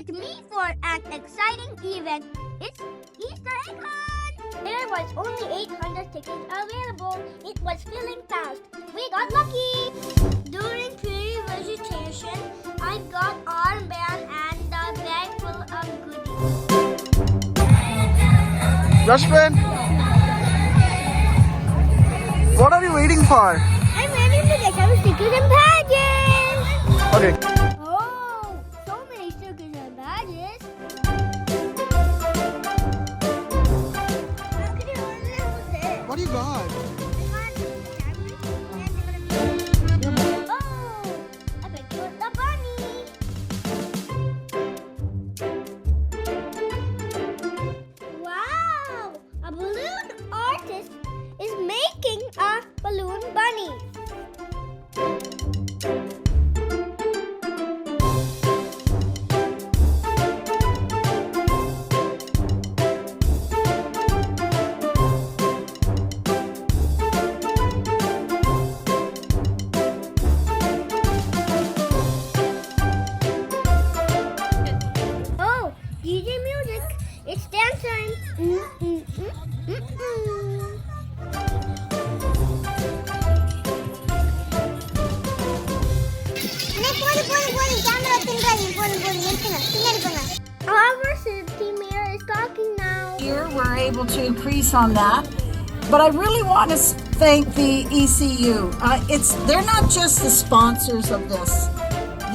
with me for an exciting event. It's Easter egg hunt! There was only 800 tickets available. It was filling fast. We got lucky! During pre-registration, I got armband and a bag full of goodies. Jaswin, what are you waiting for? I'm ready to get some stickers and badges! Okay. Oh, so many stickers and badges. What do you got? Oh, a picture of the bunny. Wow, a balloon artist is making a balloon bunny. Oh, DJ music. It's dance time. Our city mayor is talking now. Here we're able to increase on that, but I really want to thank the ECU. They're not just the sponsors of this.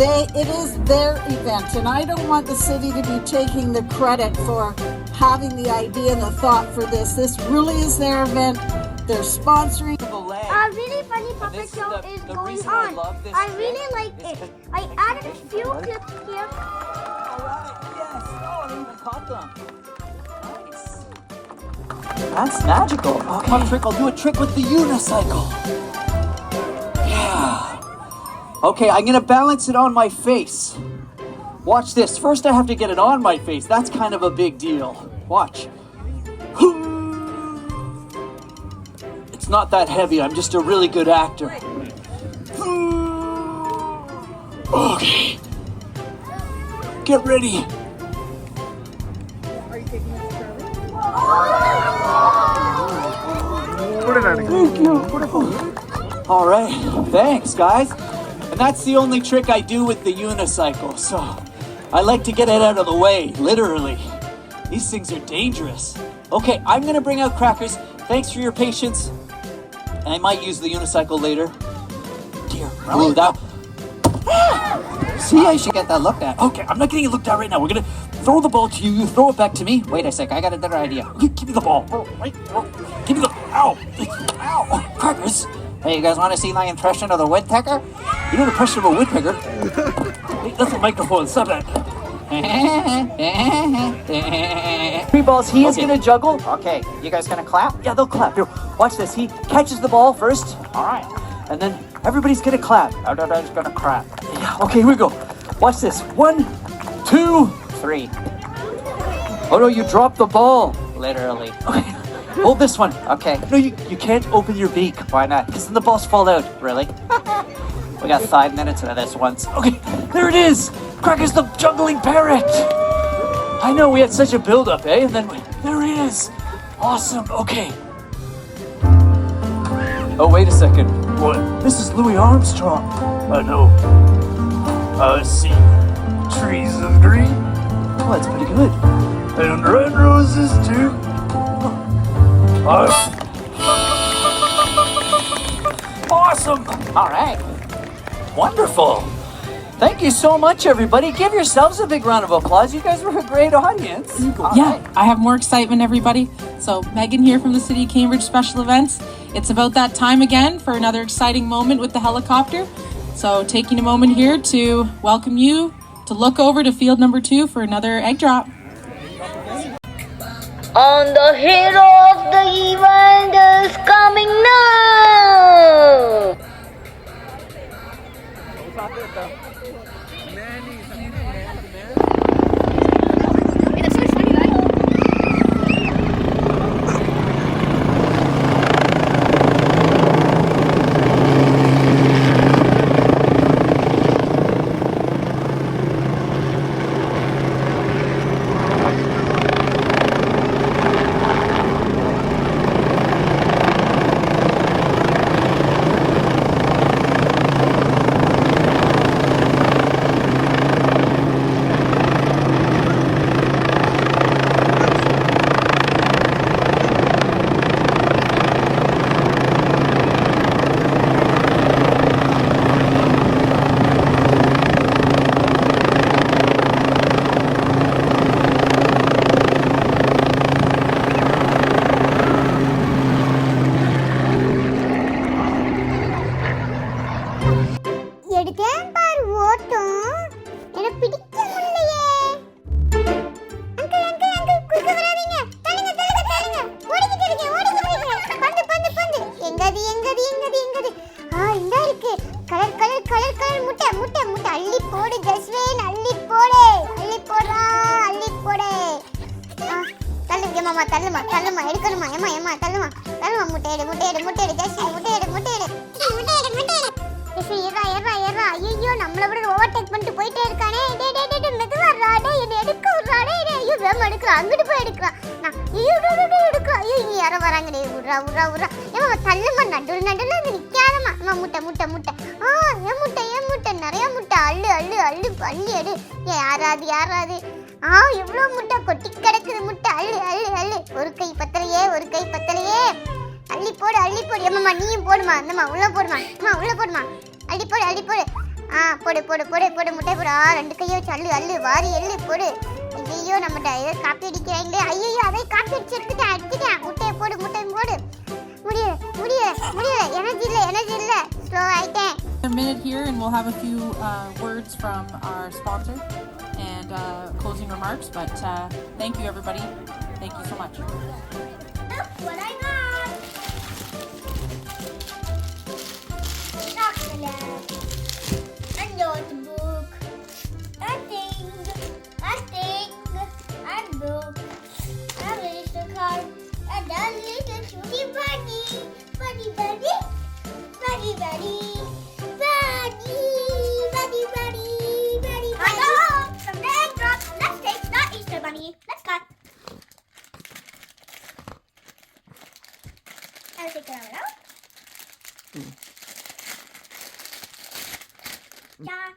It is their event, and I don't want the city to be taking the credit for having the idea and the thought for this. This really is their event. They're sponsoring. A really funny puppet show is going on. I really like it. I added a few clips here. Alright, yes. Oh, I even caught them. Nice. That's magical. One trick, I'll do a trick with the unicycle. Yeah. Okay, I'm gonna balance it on my face. Watch this. First I have to get it on my face. That's kind of a big deal. Watch. It's not that heavy. I'm just a really good actor. Okay. Get ready. Thank you. All right. Thanks, guys. And that's the only trick I do with the unicycle. So I like to get it out of the way, literally. These things are dangerous. Okay, I'm gonna bring out crackers. Thanks for your patience. And I might use the unicycle later. Dear, really? That. See, I should get that looked at. Okay, I'm not getting it looked at right now. We're gonna throw the ball to you. You throw it back to me. Wait a sec, I got a better idea. Okay, give me the ball. Oh, right. Oh, give me the. Ow! Ow! Oh, crackers. Hey, you guys want to see my impression of the woodpecker? You know the impression of a woodpecker? Hey, that's a microphone. Stop that. 3 balls. He is gonna juggle. Okay, you guys gonna clap? Yeah, they'll clap. Here, watch this. He catches the ball first. All right, and then everybody's gonna clap. Everybody's gonna clap. Yeah. Okay, here we go. Watch this. 1, 2, 3. Oh no, you dropped the ball. Literally. Okay. Hold this one. Okay. No, you can't open your beak. Why not? Because then the balls fall out. Really? We got 5 minutes of this once. Okay, there it is. Cracker's the juggling parrot. I know, we had such a build-up, eh? And then there it is. Awesome. Okay. Oh, wait a second. What? This is Louis Armstrong. I know. I see trees of green. Oh, that's pretty good. And red roses too. Awesome. All right. Wonderful. Thank you so much, everybody. Give yourselves a big round of applause. You guys were a great audience. Yeah, I have more excitement, everybody. So Megan here from the City of Cambridge Special Events. It's about that time again for another exciting moment with the helicopter. So taking a moment here to welcome you to look over to field number 2 for another egg drop. And the hero of the event is coming now. இதுக்கு ஏன் பாரு ஓட்டம்? எனக்கு பிடிக்க முடியலையே. Uncle uncle uncle குறுக்க வராதீங்க. தள்ளுங்க தள்ளுங்க தள்ளுங்க. ஓடிக்கிட்டு இருக்கேன் ஓடிக்கிட்டு இருக்கேன். பந்து பந்து பந்து. எங்கது எங்கது எங்கது எங்கது? இந்த இருக்கு. கலர் கலர் கலர் கலர் முட்டை முட்டை முட்டை. அள்ளி போடு ஜஸ்வின், அள்ளி போடு. அள்ளி போடுறா அள்ளி போடு. தள்ளுங்க மாமா, தள்ளுமா தள்ளுமா, எடுக்கணுமா? ஏமா ஏமா தள்ளுமா தள்ளுமா. முட்டை எடு முட்டை எடு முட்டை எடு ஜஸ்வின், முட்டை எடு முட்டை எடு முட்டை எடு முட்டை எடு. ஜஸ்வின் ஏறா ஏறா ஏறா. ஐயோ நம்மள விட ஓவர்டேக் பண்ணிட்டு போயிட்டே இருக்கானே. டேய் டேய் டேய் மெதுவா ராடே, என்ன எடுக்க விடுறாடே. ஐயோ வேமா எடுக்கறா, அங்கிட்டு போய் எடுக்கறா. நான் ஐயோ எடுக்கறா. ஐயோ இங்க யாரோ வராங்க. டேய் விடுறா விடுறா விடுறா. ஏமா தள்ளுமா, நடுவுல நடுவுல வந்து நிக்காதமா. அம்மா முட்டை முட்டை முட்டை. ஏன் முட்டை நிறைய முட்டை. அள்ளு அள்ளு அள்ளு அள்ளி எடு. யாராது யாராது. எவ்வளவு முட்டை கொட்டி கிடக்குது முட்டை. அள்ளு அள்ளு அள்ளு. ஒரு கை பத்தலையே ஒரு கை பத்தலையே. அள்ளி போடு அள்ளி போடு. ஏமாம்மா நீயும் போடுமா. அந்தம்மா உள்ள போடுமா. அம்மா உள்ள போடுமா. அள்ளி போடு அள்ளி போடு. போடு போடு போடு போடு முட்டை போடு. ரெண்டு கையை வச்சு அள்ளு அள்ளு வாரி எள்ளு போடு. ஐயோ நம்மகிட்ட ஏதோ காப்பி அடிக்கிறாங்களே. ஐயோ அதை காப்பி அடிச்சு எடுத்துட்டேன். முட்டையை போடு முட்டை போடு. முடியல முடியல முடியல. எனர்ஜி இல்ல ஸ்லோ ஆயிட்டேன். A minute here and we'll have a few words from our sponsor and closing remarks, but thank you everybody. Thank you so much. Look what I got. Chocolate. And notebook. A thing. A book. A little card. And a little cutie bunny. Bunny. Bunny. Some raindrops. Let's take the Easter bunny. Let's cut. I'll take it out. Yeah.